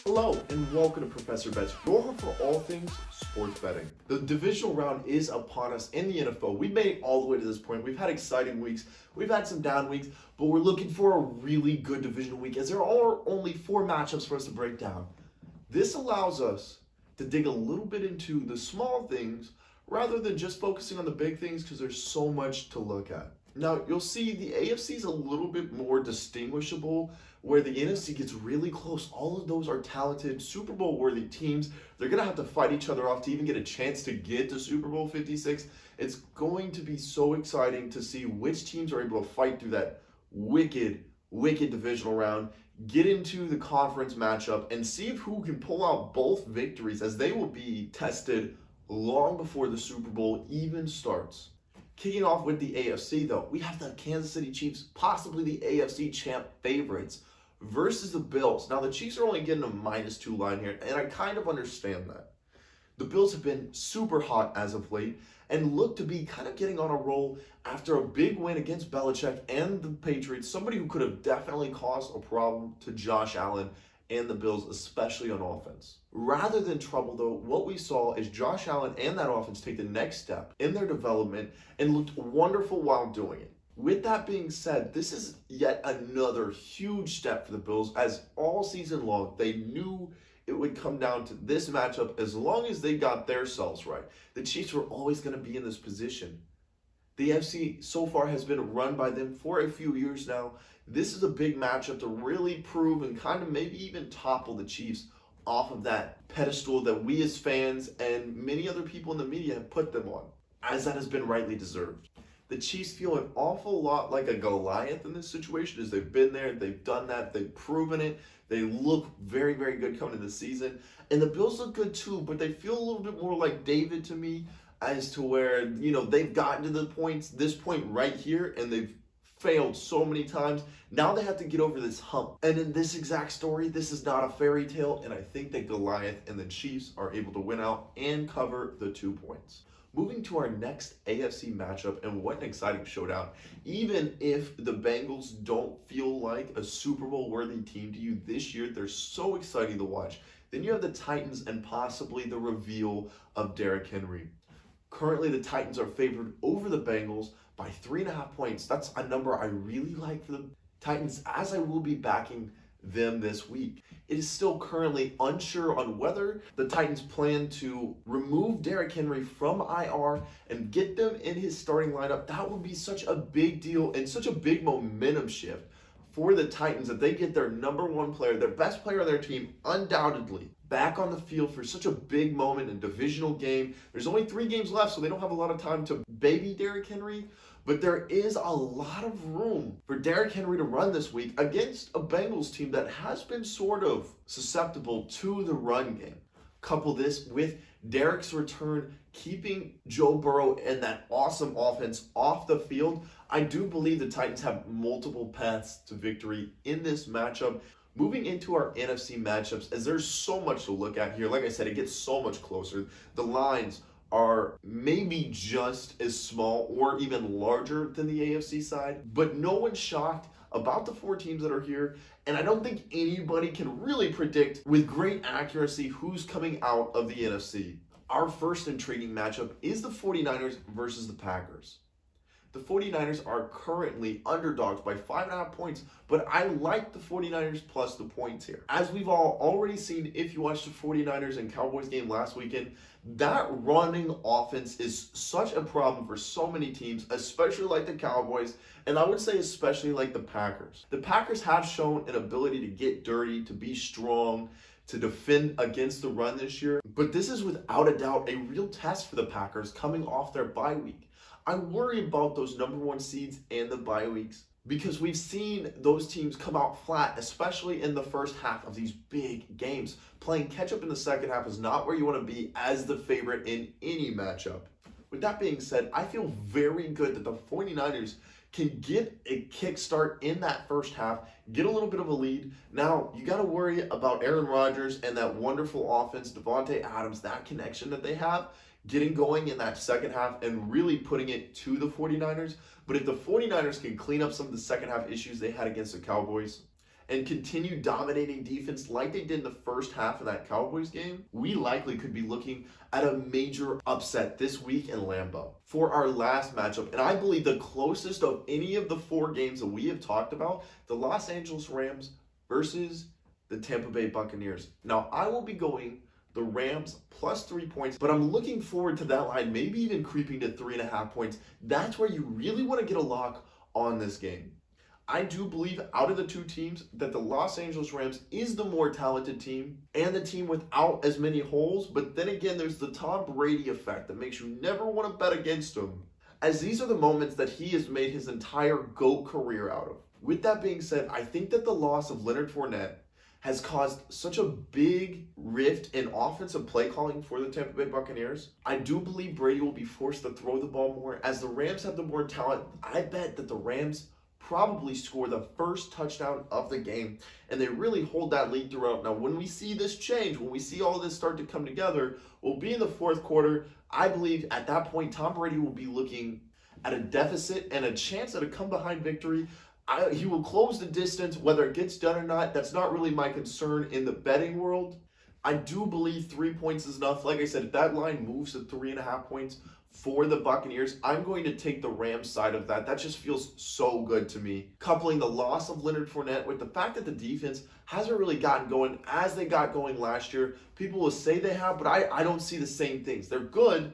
Hello and welcome to Professor Bets, your home for all things sports betting. The divisional round is upon us in the NFL. We've made it all the way to this point. We've had exciting weeks, we've had some down weeks, but we're looking for a really good divisional week as there are only 4 matchups for us to break down. This allows us to dig a little bit into the small things rather than just focusing on the big things because there's so much to look at. Now, you'll see the AFC is a little bit more distinguishable where the NFC gets really close. All of those are talented, Super Bowl worthy teams. They're going to have to fight each other off to even get a chance to get to Super Bowl 56. It's going to be so exciting to see which teams are able to fight through that wicked divisional round, get into the conference matchup, and see who can pull out both victories as they will be tested long before the Super Bowl even starts. Kicking off with the AFC, though, we have the Kansas City Chiefs, possibly the AFC champ favorites, versus the Bills. Now, the Chiefs are only getting a -2 line here, and I kind of understand that. The Bills have been super hot as of late and look to be kind of getting on a roll after a big win against Belichick and the Patriots, somebody who could have definitely caused a problem to Josh Allen and the Bills, especially on offense. Rather than trouble, though, what we saw is Josh Allen and that offense take the next step in their development and looked wonderful while doing it. With that being said, this is yet another huge step for the Bills, as all season long they knew it would come down to this matchup as long as they got themselves right. The Chiefs were always going to be in this position. The AFC so far has been run by them for a few years now. This is a big matchup to really prove and kind of maybe even topple the Chiefs off of that pedestal that we as fans and many other people in the media have put them on, as that has been rightly deserved. The Chiefs feel an awful lot like a Goliath in this situation, as they've been there, they've done that, they've proven it. They look very, very good coming into the season. And the Bills look good too, but they feel a little bit more like David to me, as to where, they've gotten to this point right here, and they've failed so many times. Now they have to get over this hump. And in this exact story, this is not a fairy tale, and I think that Goliath and the Chiefs are able to win out and cover the 2 points. Moving to our next AFC matchup, and what an exciting showdown. Even if the Bengals don't feel like a Super Bowl worthy team to you this year, they're so exciting to watch. Then you have the Titans and possibly the reveal of Derrick Henry. Currently, the Titans are favored over the Bengals by 3.5 points. That's a number I really like for the Titans, as I will be backing them this week. It is still currently unsure on whether the Titans plan to remove Derrick Henry from IR and get them in his starting lineup. That would be such a big deal and such a big momentum shift for the Titans that they get their number 1 player, their best player on their team, undoubtedly, back on the field for such a big moment in a divisional game. There's only 3 games left, so they don't have a lot of time to baby Derrick Henry, but there is a lot of room for Derrick Henry to run this week against a Bengals team that has been sort of susceptible to the run game. Couple this with Derrick's return, keeping Joe Burrow and that awesome offense off the field. I do believe the Titans have multiple paths to victory in this matchup. Moving into our NFC matchups, as there's so much to look at here. Like I said, it gets so much closer. The lines are maybe just as small or even larger than the AFC side, but no one's shocked about the 4 teams that are here, and I don't think anybody can really predict with great accuracy who's coming out of the NFC. Our first intriguing matchup is the 49ers versus the Packers. The 49ers are currently underdogs by 5.5 points, but I like the 49ers plus the points here. As we've all already seen, if you watched the 49ers and Cowboys game last weekend, that running offense is such a problem for so many teams, especially like the Cowboys, and I would say especially like the Packers. The Packers have shown an ability to get dirty, to be strong, to defend against the run this year, but this is without a doubt a real test for the Packers coming off their bye week. I worry about those number 1 seeds and the bye weeks because we've seen those teams come out flat, especially in the first half of these big games. Playing catch up in the second half is not where you want to be as the favorite in any matchup. With that being said, I feel very good that the 49ers can get a kickstart in that first half, get a little bit of a lead. Now, you got to worry about Aaron Rodgers and that wonderful offense, Devontae Adams, that connection that they have, getting going in that second half and really putting it to the 49ers. But if the 49ers can clean up some of the second half issues they had against the Cowboys and continue dominating defense like they did in the first half of that Cowboys game, we likely could be looking at a major upset this week in Lambeau for our last matchup. And I believe the closest of any of the 4 games that we have talked about, the Los Angeles Rams versus the Tampa Bay Buccaneers. Now, I will be going the Rams plus 3 points, but I'm looking forward to that line maybe even creeping to 3.5 points. That's where you really want to get a lock on this game. I do believe out of the 2 teams that the Los Angeles Rams is the more talented team and the team without as many holes, but then again, there's the Tom Brady effect that makes you never want to bet against him, as these are the moments that he has made his entire GOAT career out of. With that being said, I think that the loss of Leonard Fournette has caused such a big rift in offensive play calling for the Tampa Bay Buccaneers. I do believe Brady will be forced to throw the ball more. As the Rams have the more talent, I bet that the Rams probably score the first touchdown of the game, and they really hold that lead throughout. Now, when we see this change, when we see all this start to come together, we'll be in the 4th quarter. I believe at that point, Tom Brady will be looking at a deficit and a chance at a come-behind victory. He will close the distance, whether it gets done or not. That's not really my concern in the betting world. I do believe 3 points is enough. Like I said, if that line moves to 3.5 points for the Buccaneers, I'm going to take the Rams side of that. That just feels so good to me. Coupling the loss of Leonard Fournette with the fact that the defense hasn't really gotten going as they got going last year. People will say they have, but I don't see the same things. They're good.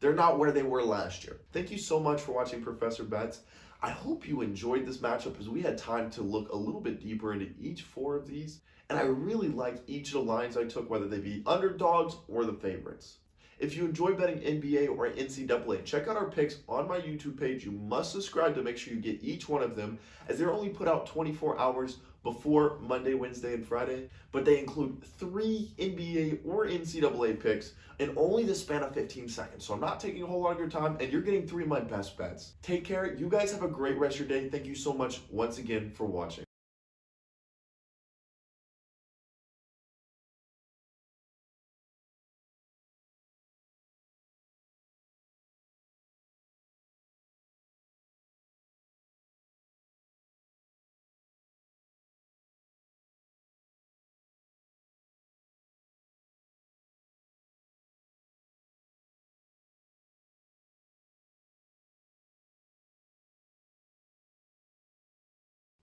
They're not where they were last year. Thank you so much for watching Professor Bets. I hope you enjoyed this matchup as we had time to look a little bit deeper into each 4 of these. And I really like each of the lines I took, whether they be underdogs or the favorites. If you enjoy betting NBA or NCAA, check out our picks on my YouTube page. You must subscribe to make sure you get each one of them, as they're only put out 24 hours before Monday, Wednesday, and Friday. But they include 3 NBA or NCAA picks in only the span of 15 seconds. So I'm not taking a whole lot of your time, and you're getting 3 of my best bets. Take care. You guys have a great rest of your day. Thank you so much once again for watching.